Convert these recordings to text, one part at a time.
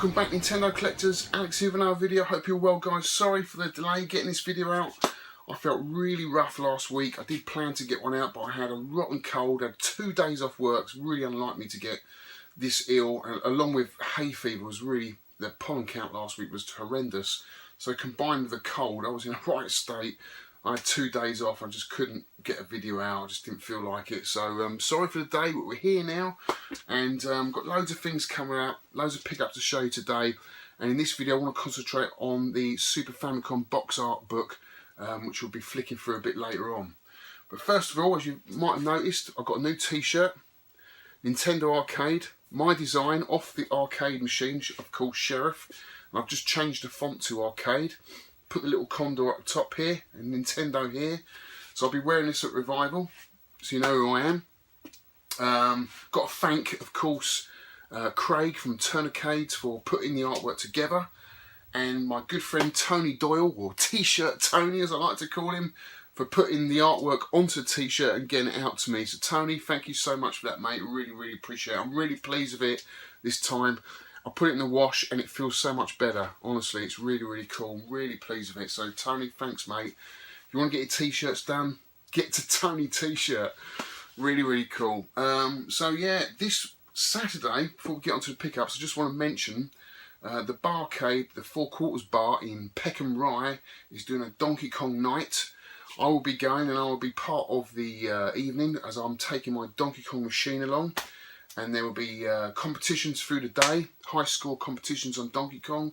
Welcome back, Nintendo collectors. Alex here with another video. Hope you're well, guys. Sorry for the delay getting this video out. I felt really rough last week. I did plan to get one out, but I had a rotten cold. I had 2 days off work. It's really unlike me to get this ill, and along with hay fever was really, the pollen count last week was horrendous. So combined with the cold, I was in a right state. I had 2 days off. I just couldn't get a video out. I just didn't feel like it. So sorry for the day, but we're here now, and got loads of things coming out, loads of pickups to show you today. And in this video, I want to concentrate on the Super Famicom box art book, which we'll be flicking through a bit later on. But first of all, as you might have noticed, I've got a new T-shirt, Nintendo Arcade, my design off the arcade machine, of course Sheriff. And I've just changed the font to Arcade. Put the little condor up the top here and Nintendo here. So I'll be wearing this at Revival, so you know who I am. Got to thank, of course, Craig from Tournicades for putting the artwork together, and my good friend Tony Doyle, or T-shirt Tony as I like to call him, for putting the artwork onto the T-shirt and getting it out to me. So Tony, thank you so much for that, mate. Really appreciate it. I'm really pleased with it this time. I put it in the wash and it feels so much better. Honestly, it's really cool. I'm really pleased with it. So Tony, thanks, mate. If you want to get your T-shirts done, get to Tony T-shirt. Really cool. So yeah, this Saturday, before we get onto the pickups, I just want to mention the Barcade, the 4 Quarters Bar in Peckham Rye, is doing a Donkey Kong night. I will be going, and I will be part of the evening, as I'm taking my Donkey Kong machine along. And there will be competitions through the day, high score competitions on Donkey Kong,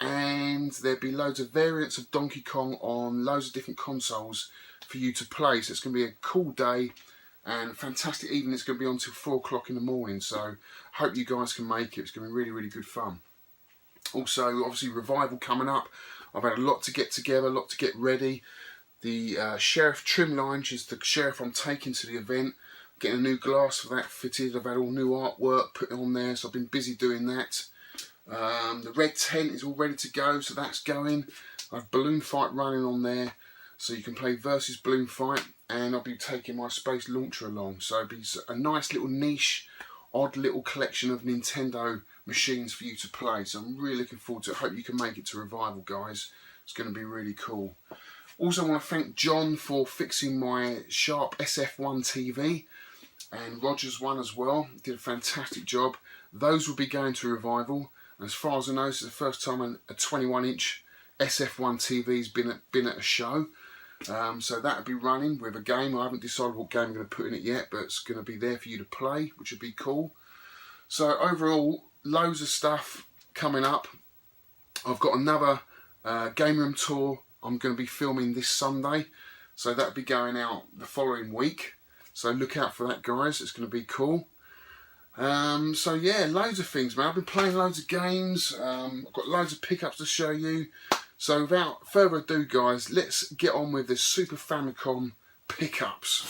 and there'll be loads of variants of Donkey Kong on loads of different consoles for you to play. So it's going to be a cool day and a fantastic evening. It's going to be on till 4 o'clock in the morning, so hope you guys can make it. It's going to be really good fun. Also, obviously, Revival coming up. I've had a lot to get together, a lot to get ready. The Sheriff trim line, which is the Sheriff I'm taking to the event. Getting a new glass for that fitted. I've had all new artwork put on there, so I've been busy doing that. The red tent is all ready to go, so that's going. I have Balloon Fight running on there, so you can play versus Balloon Fight, and I'll be taking my Space Launcher along. So it'll be a nice little niche, odd little collection of Nintendo machines for you to play. So I'm really looking forward to it. Hope you can make it to Revival, guys. It's going to be really cool. Also, I want to thank John for fixing my Sharp SF1 TV. And Roger's one as well. Did a fantastic job. Those will be going to Revival. And as far as I know, this is the first time a 21-inch SF1 TV's been at a show. So that'll be running with a game. I haven't decided what game I'm going to put in it yet, but it's going to be there for you to play, which would be cool. So overall, loads of stuff coming up. I've got another game room tour I'm going to be filming this Sunday. So that'll be going out the following week. So look out for that, guys. It's going to be cool. So yeah, loads of things, man. I've been playing loads of games. I've got loads of pickups to show you. So without further ado, guys, let's get on with the Super Famicom pickups.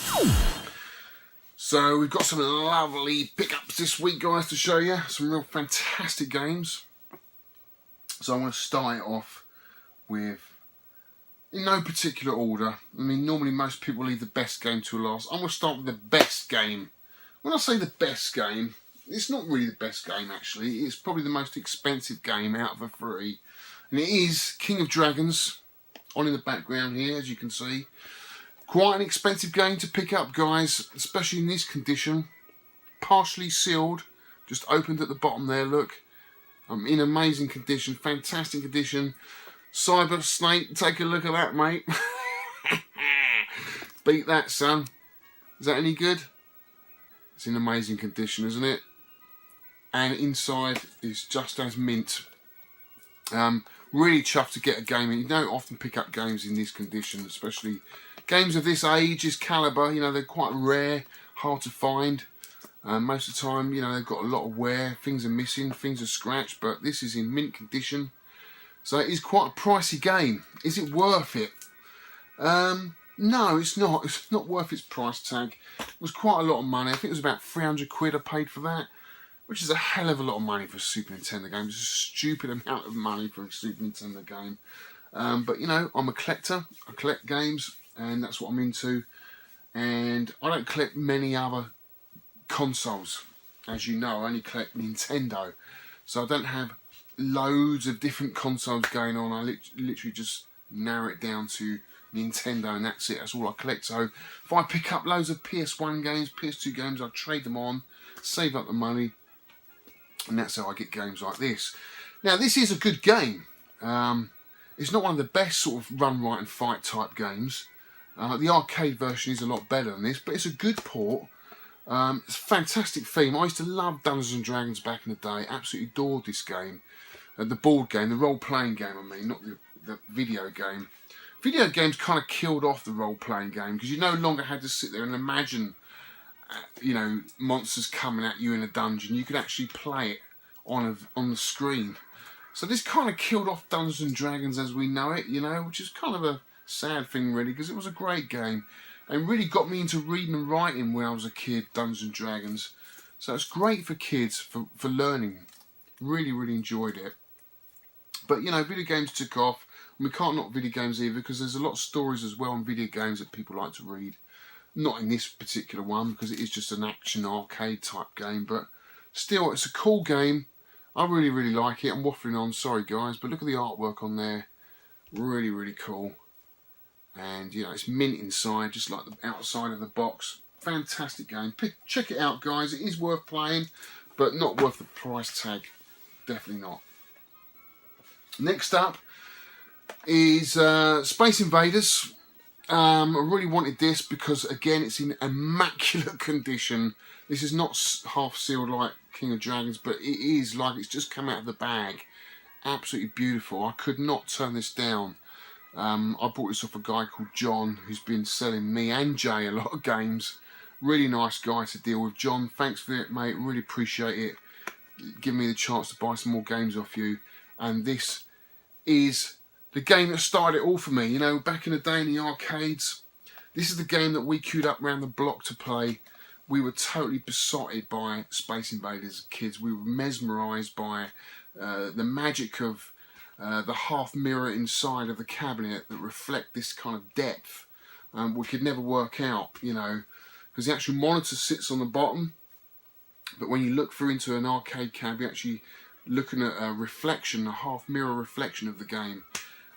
So we've got some lovely pickups this week, guys, to show you. Some real fantastic games. So I'm going to start it off with, in no particular order. I mean, normally most people leave the best game to last. I'm going to start with the best game. When I say the best game, it's not really the best game, actually. It's probably the most expensive game out of the 3. And it is King of Dragons, on in the background here, as you can see. Quite an expensive game to pick up, guys, especially in this condition. Partially sealed, just opened at the bottom there, look. In amazing condition, fantastic condition. Cyber Snake, take a look at that, mate. Beat that, son. Is that any good? It's in amazing condition, isn't it? And inside is just as mint. Really chuffed to get a game. You don't often pick up games in this condition, especially games of this age, this calibre. You know, they're quite rare, hard to find. Most of the time, you know, they've got a lot of wear. Things are missing, things are scratched, but this is in mint condition. So it is quite a pricey game. Is it worth it? No, it's not. It's not worth its price tag. It was quite a lot of money. I think it was about 300 quid I paid for that, which is a hell of a lot of money for a Super Nintendo game. It's a stupid amount of money for a Super Nintendo game. But, you know, I'm a collector. I collect games, and that's what I'm into. And I don't collect many other consoles. As you know, I only collect Nintendo. So I don't have loads of different consoles going on. I literally just narrow it down to Nintendo, and that's it. That's all I collect. So if I pick up loads of PS1 games, PS2 games, I trade them on, save up the money, and that's how I get games like this. Now, this is a good game. It's not one of the best sort of run, right and fight type games. The arcade version is a lot better than this, but it's a good port. It's a fantastic theme. I used to love Dungeons and Dragons back in the day. Absolutely adored this game. The board game, the role-playing game, I mean, not the video game. Video games kind of killed off the role-playing game because you no longer had to sit there and imagine, you know, monsters coming at you in a dungeon. You could actually play it on the screen. So this kind of killed off Dungeons and Dragons as we know it, you know, which is kind of a sad thing really, because it was a great game and really got me into reading and writing when I was a kid, Dungeons and Dragons. So it's great for kids, for learning. Really, really enjoyed it. But, you know, video games took off. And we can't knock video games either, because there's a lot of stories as well in video games that people like to read. Not in this particular one, because it is just an action arcade type game. But still, it's a cool game. I really, really like it. I'm waffling on, sorry guys, but look at the artwork on there. Really, really cool. And, you know, it's mint inside, just like the outside of the box. Fantastic game. Check it out, guys. It is worth playing, but not worth the price tag. Definitely not. Next up is Space Invaders. I really wanted this because, again, it's in immaculate condition. This is not half sealed like King of Dragons, but it is like it's just come out of the bag. Absolutely beautiful. I could not turn this down. I bought this off a guy called John, who's been selling me and Jay a lot of games. Really nice guy to deal with. John, thanks for it, mate. Really appreciate it. Give me the chance to buy some more games off you. And this is the game that started it all for me. You know, back in the day in the arcades, this is the game that we queued up around the block to play. We were totally besotted by Space Invaders as kids. We were mesmerised by the magic of the half mirror inside of the cabinet that reflect this kind of depth. We could never work out, you know, because the actual monitor sits on the bottom, but when you look through into an arcade cab, you're actually looking at a reflection, a half mirror reflection of the game.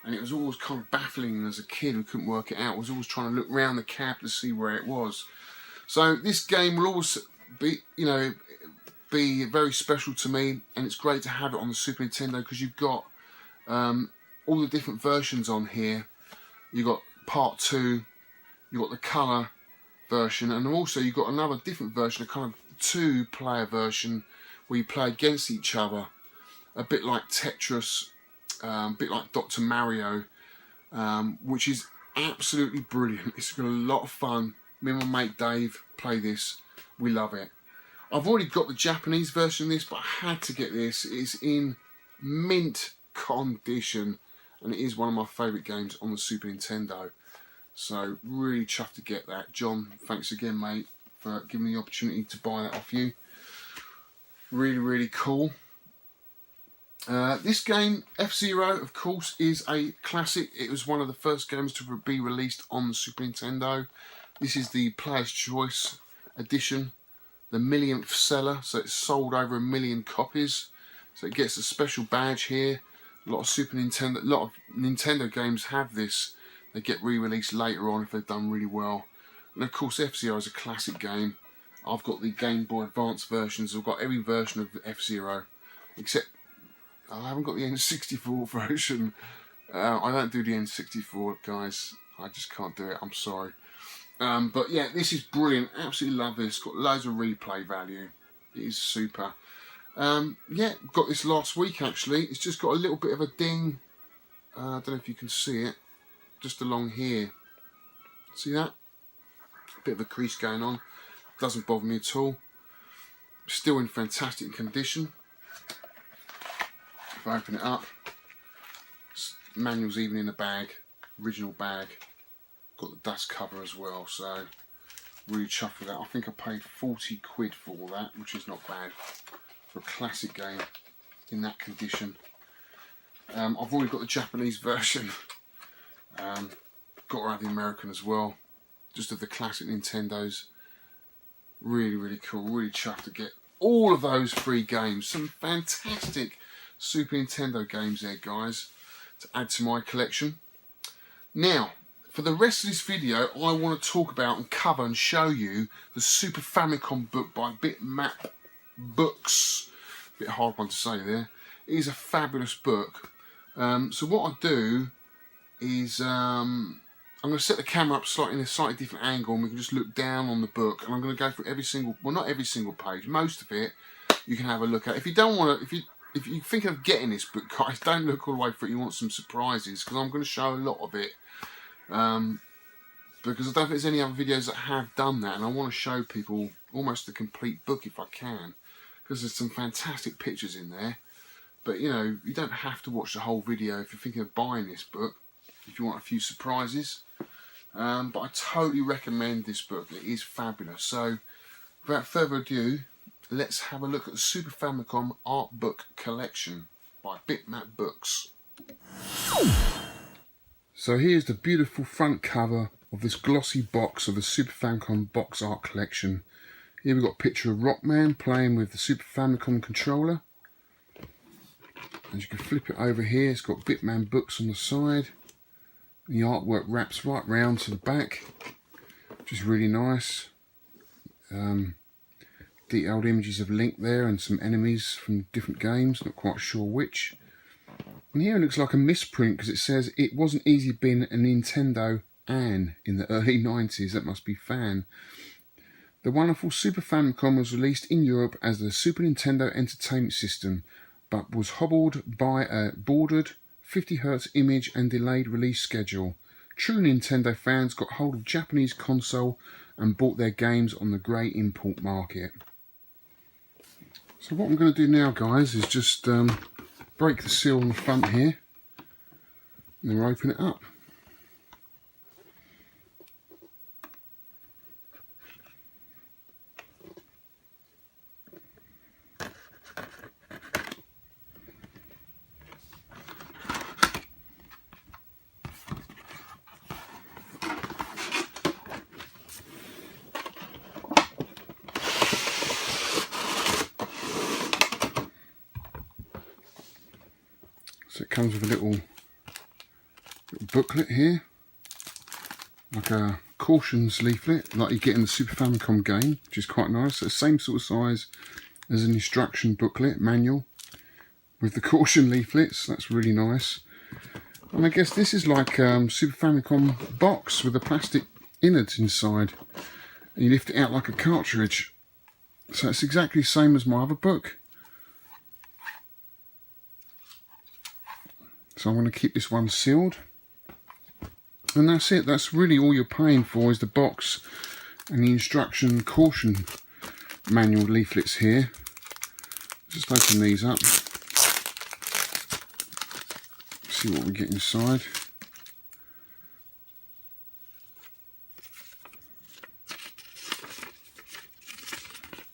And it was always kind of baffling as a kid. We couldn't work it out. I was always trying to look around the cab to see where it was. So this game will always be, you know, be very special to me, and it's great to have it on the Super Nintendo because you've got all the different versions on here. You've got part 2, you've got the colour version, and also you've got another different version, a kind of 2-player version where you play against each other, a bit like Tetris, a bit like Dr. Mario, which is absolutely brilliant. It's been a lot of fun. Me and my mate Dave play this. We love it. I've already got the Japanese version of this, but I had to get this. It's in mint condition, and it is one of my favourite games on the Super Nintendo. So really chuffed to get that. John, thanks again, mate, for giving me the opportunity to buy that off you. Really, really cool. This game, F-Zero, of course, is a classic. It was one of the first games to be released on the Super Nintendo. This is the Player's Choice edition, the millionth seller, so it's sold over 1 million copies. So it gets a special badge here. A lot of Nintendo games have this. They get re-released later on if they've done really well. And of course, F-Zero is a classic game. I've got the Game Boy Advance versions. I've got every version of F-Zero, except I haven't got the N64 version. I don't do the N64, guys. I just can't do it. I'm sorry. But yeah, this is brilliant. Absolutely love this. Got loads of replay value. It is super. Yeah, got this last week actually. It's just got a little bit of a ding. I don't know if you can see it. Just along here. See that? Bit of a crease going on. Doesn't bother me at all. Still in fantastic condition. If I open it up, manual's even in the bag, original bag. Got the dust cover as well, so really chuffed with that. I think I paid 40 quid for all that, which is not bad for a classic game in that condition. I've already got the Japanese version. Got to have the American as well, just of the classic Nintendos. Really, really cool. Really chuffed to get all of those 3 games. Some fantastic Super Nintendo games there, guys, to add to my collection. Now, for the rest of this video, I want to talk about and cover and show you the Super Famicom book by Bitmap Books. Bit hard one to say there. It is a fabulous book. So what I do is I'm going to set the camera up slightly in a slightly different angle, and we can just look down on the book. And I'm going to go through every single, well, not every single page, most of it you can have a look at. If you don't want to, if you're thinking of getting this book, guys, don't look all the way through it. You want some surprises, because I'm going to show a lot of it. Because I don't think there's any other videos that have done that, and I want to show people almost the complete book if I can, because there's some fantastic pictures in there. But you know, you don't have to watch the whole video if you're thinking of buying this book, if you want a few surprises. But I totally recommend this book. It is fabulous. So without further ado, let's have a look at the Super Famicom art book collection by Bitmap Books. So here's the beautiful front cover of this glossy box of the Super Famicom box art collection. Here we've got a picture of Rockman playing with the Super Famicom controller. As you can flip it over here, it's got Bitmap Books on the side. The artwork wraps right round to the back, which is really nice. Detailed images of Link there and some enemies from different games, not quite sure which. And here it looks like a misprint because it says it wasn't easy being a Nintendo Ann in the early 90s. That must be fan. The wonderful Super Famicom was released in Europe as the Super Nintendo Entertainment System, but was hobbled by a bordered 50Hz image and delayed release schedule. True Nintendo fans got hold of Japanese console and bought their games on the grey import market. So what I'm going to do now, guys, is just break the seal on the front here and then open it up. So it comes with a little booklet here, like a cautions leaflet, like you get in the Super Famicom game, which is quite nice. So same sort of size as an instruction booklet, manual, with the caution leaflets. That's really nice. And I guess this is like Super Famicom box with a plastic innards inside. And you lift it out like a cartridge. So it's exactly the same as my other book. So I'm going to keep this one sealed. And that's it. That's really all you're paying for, is the box and the instruction caution manual leaflets here. Just open these up. See what we get inside.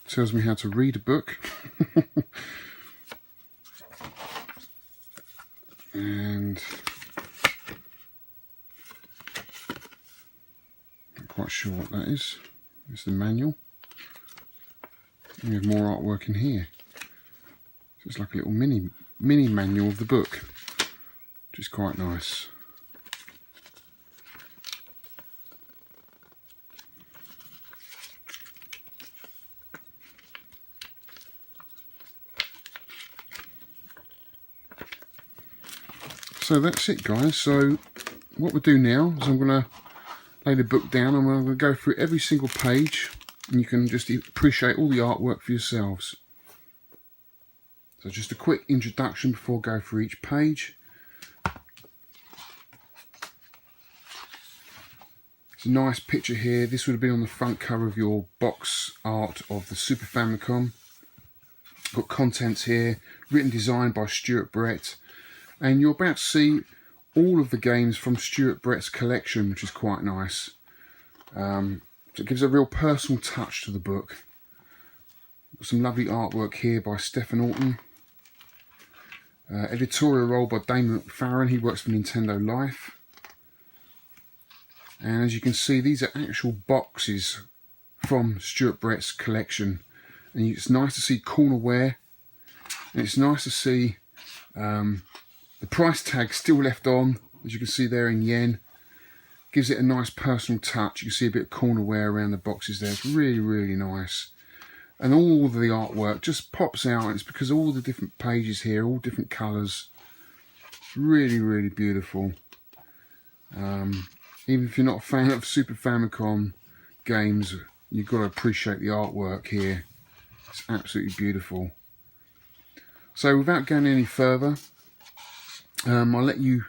Tells me how to read a book. And not quite sure what that is. It's the manual. And we have more artwork in here. So it's like a little mini manual of the book, which is quite nice. So that's it, guys. So what we'll do now is I'm going to lay the book down and I'm going to go through every single page, and you can just appreciate all the artwork for yourselves. So just a quick introduction before I go through each page. It's a nice picture here. This would have been on the front cover of your box art of the Super Famicom. Got contents here, written design by Stuart Brett. And you're about to see all of the games from Stuart Brett's collection, which is quite nice. So it gives a real personal touch to the book. Got some lovely artwork here by Stephen Orton. Editorial role by Damon McFarren, he works for Nintendo Life. And as you can see, these are actual boxes from Stuart Brett's collection. And it's nice to see cornerware. And it's nice to see The price tag still left on, as you can see there in yen. Gives it a nice personal touch. You can see a bit of corner wear around the boxes there. It's really, really nice. And all of the artwork just pops out. It's because of all the different pages here, all different colours. Really, really beautiful. Even if you're not a fan of Super Famicom games, you've got to appreciate the artwork here. It's absolutely beautiful. So without going any further, I'll let you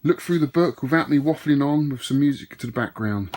look through the book without me waffling on with some music to the background.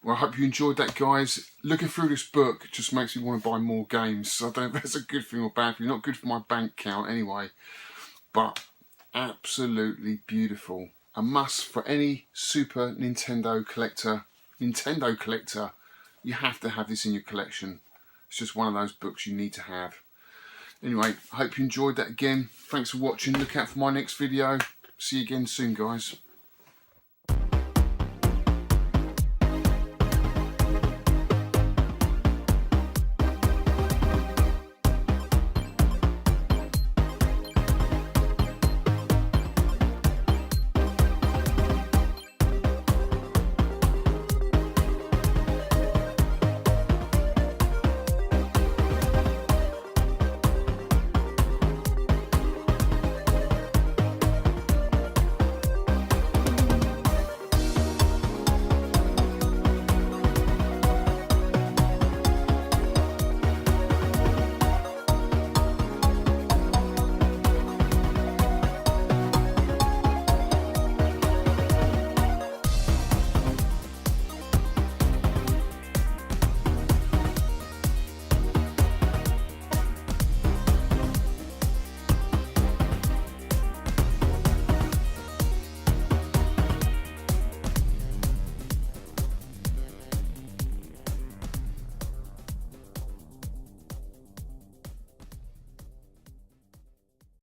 Well, I hope you enjoyed that, guys. Looking through this book just makes me want to buy more games. So I don't know if that's a good thing or bad thing. Not good for my bank account anyway. But absolutely beautiful. A must for any Super Nintendo collector. You have to have this in your collection. It's just one of those books you need to have. Anyway, I hope you enjoyed that again. Thanks for watching. Look out for my next video. See you again soon, guys.